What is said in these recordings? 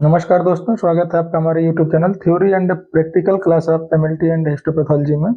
नमस्कार दोस्तों, स्वागत है आपका हमारे YouTube channel theory and practical class of MLT and histopathology में।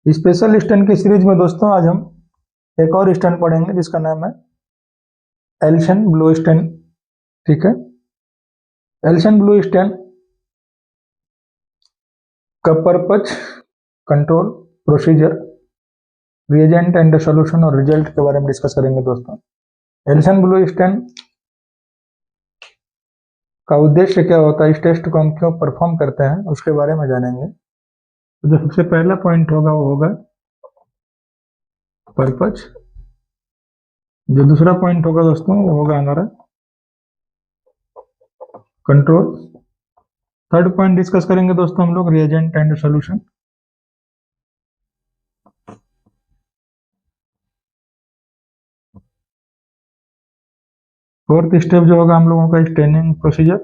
स्पेशल स्टैंड की सीरीज में दोस्तों आज हम एक और स्टैंड पढ़ेंगे जिसका नाम है एल्शन ब्लू स्टैंड। ठीक है, एल्शन ब्लू स्टैंड का purpose, control, procedure, reagent and solution और रिजल्ट के बारे में डिस्कस करेंगे दोस्तों। एल्शन ब्लू स्टैंड का उद्देश्य क्या होता है, इस टेस्ट को हम क्यों परफॉर्म करते हैं, उसके बारे में जानेंगे। तो जो सबसे पहला पॉइंट होगा वो होगा पर्पज। जो दूसरा पॉइंट होगा दोस्तों वो होगा हमारा कंट्रोल। थर्ड पॉइंट डिस्कस करेंगे दोस्तों हम लोग reagent and solution. Fourth step जो होगा हम लोगों का स्टेनिंग प्रोसीजर।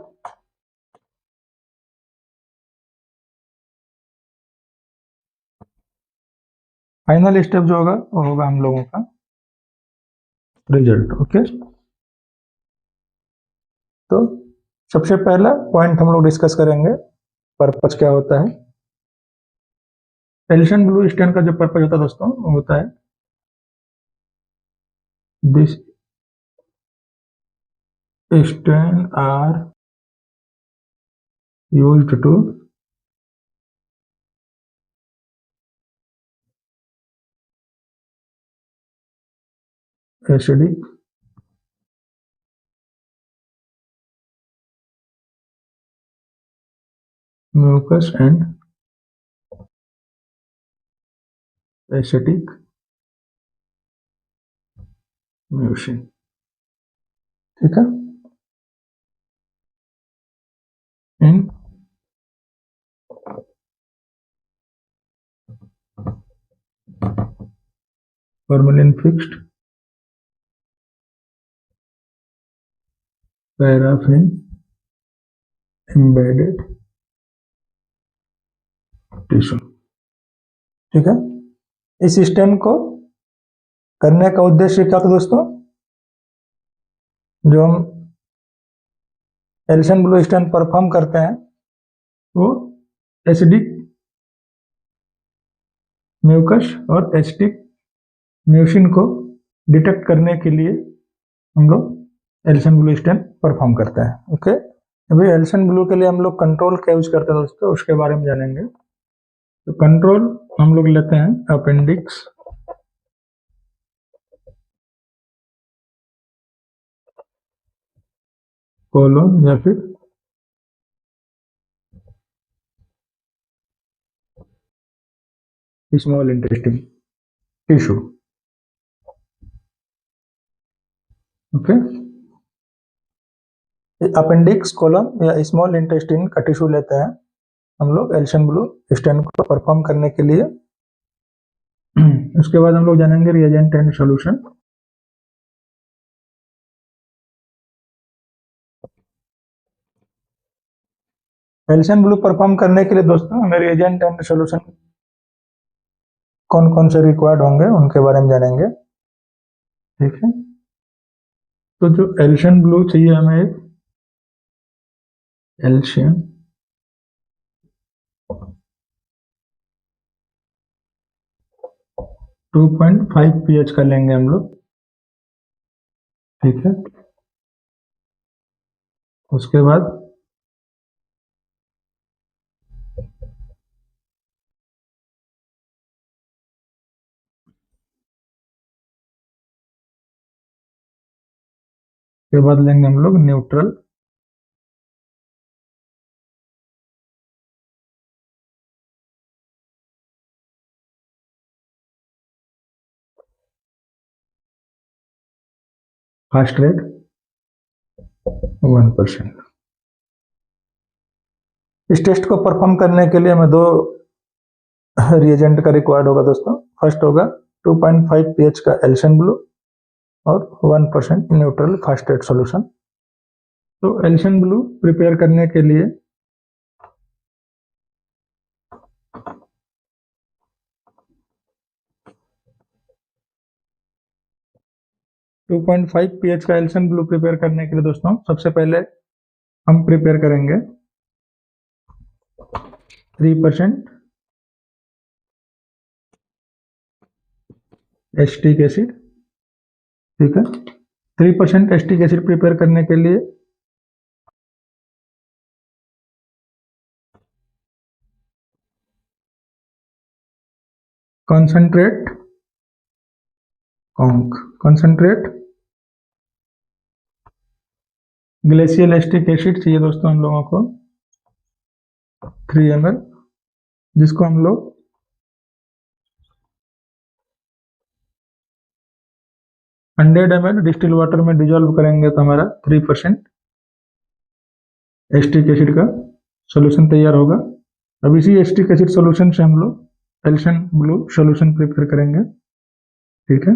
फाइनल स्टेप जो होगा वो होगा हम लोगों का रिजल्ट। ओके, तो सबसे पहला पॉइंट हम लोग डिस्कस करेंगे, पर्पज क्या होता है। एल्शन ब्लू स्टैंड का जो पर्पज होता है दोस्तों वो होता है these stains are used to acidic mucus and acidic mucin। ठीक है, in formalin fixed paraffin embedded tissue. ठीक है, इस सिस्टम को करने का उद्देश्य क्या था दोस्तों, जो हम एल्शन ब्लू स्टैंड परफॉर्म करते हैं वो एसिडिक म्यूकस और एसिडिक म्यूसिन को डिटेक्ट करने के लिए हम लोग एल्शन ब्लू स्टैंड परफॉर्म करते हैं। ओके, अभी एल्शन ब्लू के लिए हम लोग कंट्रोल क्या यूज करते हैं दोस्तों, उसके बारे में जानेंगे। तो कंट्रोल हम लोग लेते हैं अपेंडिक्स, कोलोन या फिर small intestine tissue. Okay, appendix, colon या स्मॉल इंटेस्टाइन का टिश्यू लेते हैं हम लोग एल्शन ब्लू स्टैंड को परफॉर्म करने के लिए। उसके बाद हम लोग जानेंगे reagent and solution. Alcian blue perform करने के लिए दोस्तों हमें रिएजेंट एंड सॉल्यूशन कौन कौन से रिक्वायर्ड होंगे उनके बारे में जानेंगे। ठीक है, तो जो एल्शन ब्लू चाहिए हमें एक एल्शियम 2.5 pH का लेंगे हम लोग। ठीक है, उसके बाद लेंगे हम लोग न्यूट्रल फास्ट रेट 1%। इस टेस्ट को परफॉर्म करने के लिए हमें दो रिएजेंट का रिक्वायर्ड होगा दोस्तों। फर्स्ट होगा 2.5 pH का एल्शन ब्लू और 1% न्यूट्रल फास्ट रेट सॉल्यूशन। तो एल्शन ब्लू प्रिपेयर करने के लिए 2.5 pH का एल्शन ब्लू प्रिपेयर करने के लिए दोस्तों सबसे पहले हम प्रिपेयर करेंगे 3% एस्टिक एसिड। ठीक है, 3% एस्टिक एसिड प्रिपेयर करने के लिए कॉन्सेंट्रेट ग्लेशियल एस्टिक एसिड चाहिए दोस्तों हम लोगों को 3 ml, जिसको हम लोग 100 ml डिस्टिल वाटर में डिजोल्व करेंगे तो हमारा 3% एस्टिक एसिड का सॉल्यूशन तैयार होगा। अब इसी एस्टिक एसिड सॉल्यूशन से हम लोग एल्सन ब्लू सॉल्यूशन प्रिपेयर करेंगे। ठीक है,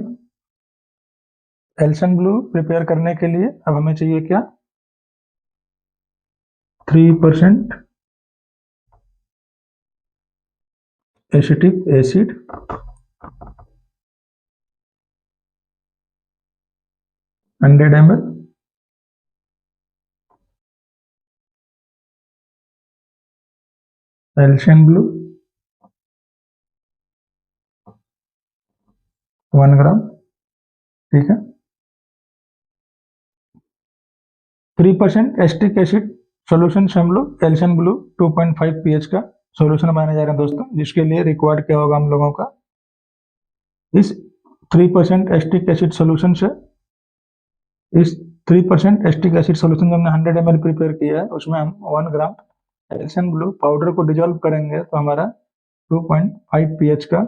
एल्सन ब्लू प्रिपेयर करने के लिए अब हमें चाहिए क्या, 3% acetic acid, hundred ml, Alcian blue 1 gram. ठीक है, 3% एस्टिक एसिड सॉल्यूशन से हम लोग एल्सन ब्लू 2.5 pH का सॉल्यूशन बनाने जा रहे हैं दोस्तों, जिसके लिए रिक्वायर्ड क्या होगा हम लोगों का, इस 3% एस्टिक एसिड सॉल्यूशन से, इस 3% एस्टिक एसिड सॉल्यूशन जो हमने 100 ml प्रिपेयर किया है उसमें हम 1 ग्राम एल्सन ब्लू पाउडर को डिजोल्व करेंगे तो हमारा 2.5 pH का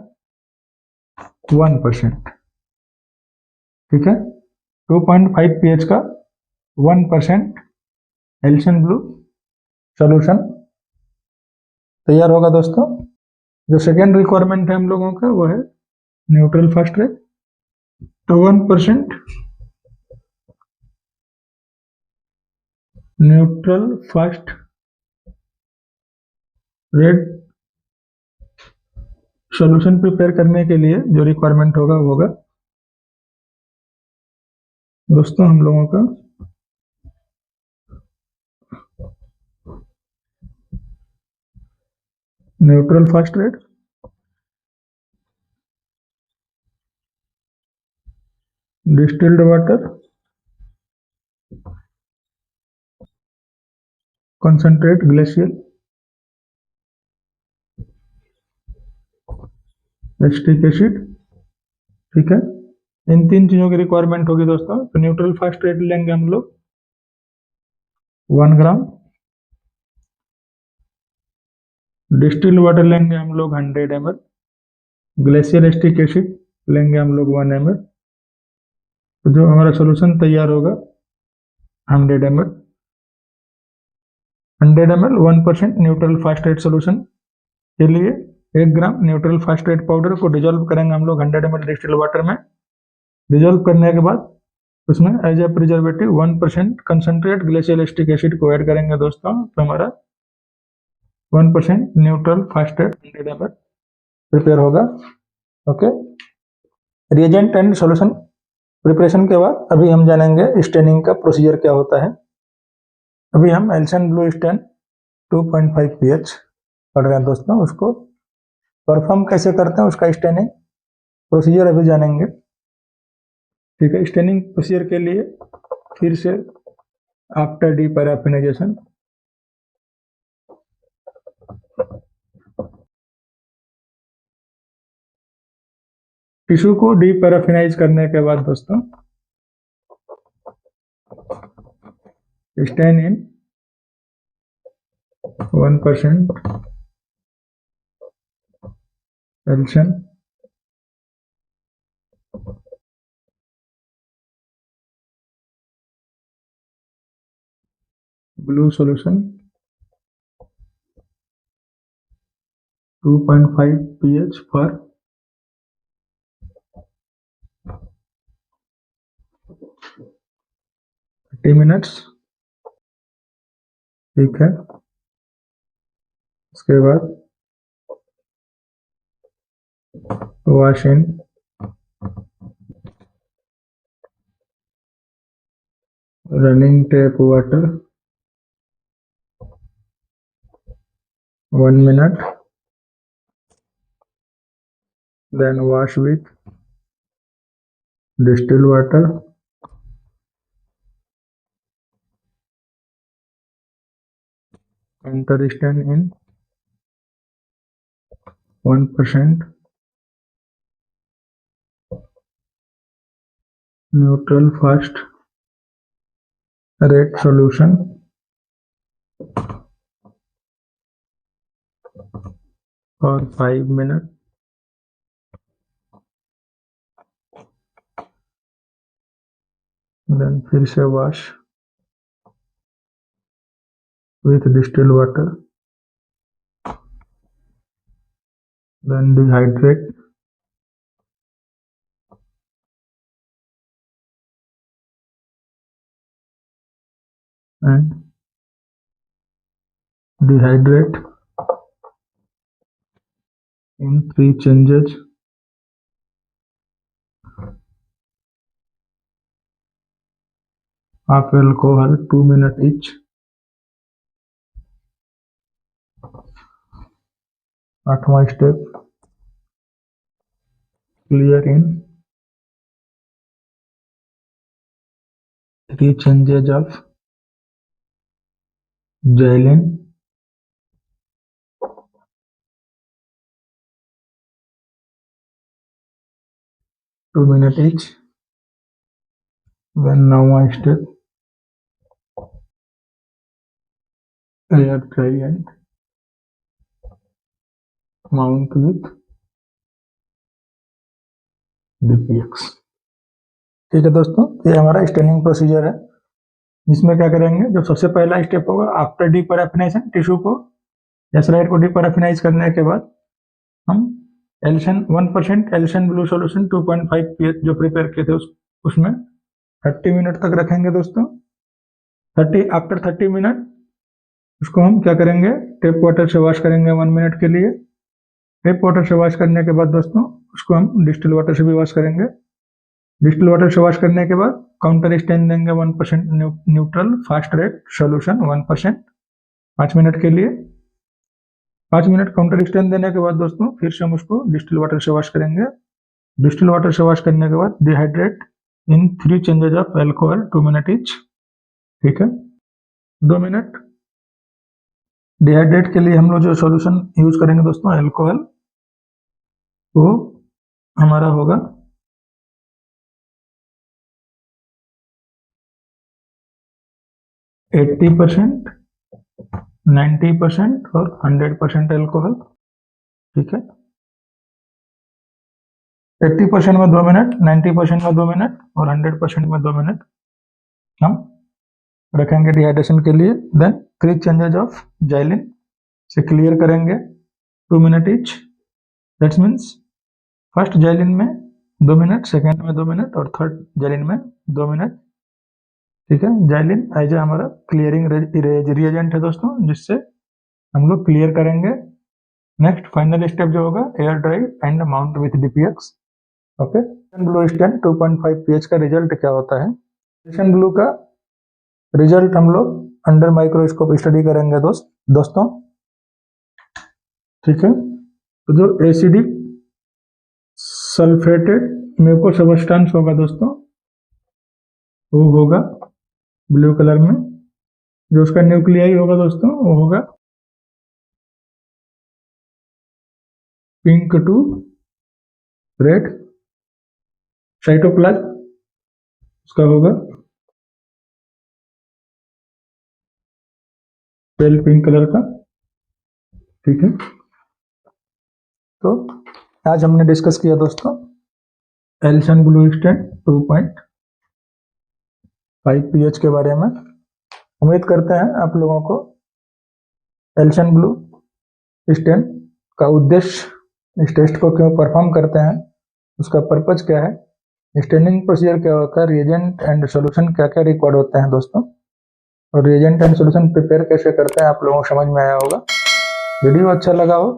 1%। ठीक है, 2.5 pH का 1% एल्सन ब्लू सॉल्यूशन तैयार होगा दोस्तों। जो सेकेंड रिक्वायरमेंट है हम लोगों का वो है न्यूट्रल फर्स्ट रेट। तो 1% neutral first rate solution prepare करने के लिए जो रिक्वायरमेंट होगा वो होगा दोस्तों हम लोगों का neutral first rate, distilled water, concentrate glacial acetic acid. ठीक है, इन 3 चीजों की रिक्वायरमेंट होगी दोस्तों। तो न्यूट्रल फर्स्ट रेट लेंगे हम लोग 1 ग्राम, डिस्टिल्ड वाटर लेंगे हम लोग 100 ml, ग्लेशियल एस्टिक एसिड लेंगे हम लोग 1 ml। तो जो हमारा सोल्यूशन तैयार होगा 100 ml, 100 ml 1% neutral first rate solution के लिए 1 gram neutral first rate powder को डिजोल्व करेंगे हम लोग 100 ml डिस्टिल्ड वाटर में। डिजोल्व करने के बाद उसमें as a preservative 1% concentrate glacial acetic acid को ऐड करेंगे दोस्तों, तो हमारा 1% neutral first rate 100 ml prepare होगा। Okay, reagent and solution preparation के बाद अभी हम जानेंगे स्टेनिंग का प्रोसीजर क्या होता है। अभी हम एल्सन ब्लू स्टेन 2.5 pH पढ़ रहे हैं दोस्तों, उसको परफॉर्म कैसे करते हैं उसका स्टेनिंग प्रोसीजर अभी जानेंगे। ठीक है, स्टेनिंग प्रोसीजर के लिए फिर से आफ्टर डीपैराफिनाइजेशन टिश्यू को डीपैराफिनाइज करने के बाद दोस्तों stain in 1% Alcian blue solution 2.5 pH for 30 minutes। ठीक है, उसके बाद wash in running tap water 1 minute, then wash with distilled water, counter stain in 1%, neutral fast rate solution for 5 minutes, then फिर से wash with distilled water, then dehydrate and dehydrate in 3 changes of alcohol 2 minutes each. 8वां step, clear in 3 changes of xylene 2 minutes each. Then 9वां step, air dry and mount with DPX. ठीक है दोस्तों, ये हमारा staining procedure है, जिसमें क्या करेंगे, जो सबसे पहला स्टेप होगा आफ्टर डीपैराफिनेशन टिश्यू को या स्लाइड को डीपैराफिनाइज करने के बाद हम एल्शन 1% एल्शन ब्लू सॉल्यूशन 2.5 pH जो प्रिपेयर किए थे उसमें 30 मिनट तक रखेंगे दोस्तों। आफ्टर 30 मिनट उसको हम क्या करेंगे, टेप वाटर से वॉश करेंगे 1 मिनट के लिए। टेप वाटर से वॉश करने के बाद दोस्तों उसको हम डिस्टिल वाटर से भी वॉश करेंगे। डिस्टिल वाटर से वॉश करने के बाद काउंटर स्टेन देंगे 1% neutral fast rate solution 1% 5 minute के लिए। 5 मिनट काउंटर स्टेन देने के बाद दोस्तों फिर से हम उसको डिस्टिल वाटर से वॉश करेंगे। डिस्टिल वाटर से वॉश करने के बाद dehydrate in 3 changes of alcohol 2 minute each. ठीक है, 2 मिनट डिहाइड्रेट के लिए हम लोग जो सॉल्यूशन यूज करेंगे दोस्तों एल्कोहल, वो हमारा होगा 80%, 90% और 100% एल्कोहल। ठीक है, 80% में 2 मिनट, 90% में 2 मिनट और 100% में 2 मिनट हम रखेंगे डिहाइड्रेशन के लिए। देन 3 चेंजेस ऑफ जाइलिन से क्लियर करेंगे 2 minute each. That's means first xylene में 2 मिनट, सेकेंड में 2 मिनट और थर्ड जाइलिन में 2 मिनट। ठीक है, जाइलिन एज ए हमारा क्लियरिंग रिएजेंट है दोस्तों, जिससे हम लोग क्लियर करेंगे। नेक्स्ट फाइनल स्टेप जो होगा air dry and mount with DPX. Okay, blue stain 2.5 pH का रिजल्ट क्या होता है, एल्शन ब्लू का रिजल्ट हम लोग अंडर माइक्रोस्कोप स्टडी करेंगे दोस्तों। ठीक है, तो जो एसिडिक सल्फेटेड म्यूको सब्सटेंस होगा दोस्तों, वो होगा ब्लू कलर में। जो उसका न्यूक्लियाई होगा दोस्तों वो होगा पिंक टू रेड। साइटोप्लाज्म उसका होगा पेल पिंक कलर का। ठीक है, तो आज हमने डिस्कस किया दोस्तों एल्शन ब्लू स्टेन 2.5 pH के बारे में। उम्मीद करते हैं आप लोगों को एल्शन ब्लू स्टेन का उद्देश्य, इस टेस्ट को क्यों परफॉर्म करते हैं, उसका पर्पज क्या है, स्टेनिंग प्रोसीजर क्या होता है, रिएजेंट एंड सॉल्यूशन क्या क्या रिक्वायर्ड होते हैं दोस्तों, और रिएजेंट एंड सॉल्यूशन प्रिपेयर कैसे करते हैं आप लोगों को समझ में आया होगा। वीडियो अच्छा लगा हो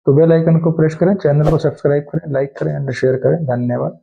तो बेल आइकन को प्रेस करें, चैनल को सब्सक्राइब करें, लाइक करें एंड शेयर करें। धन्यवाद।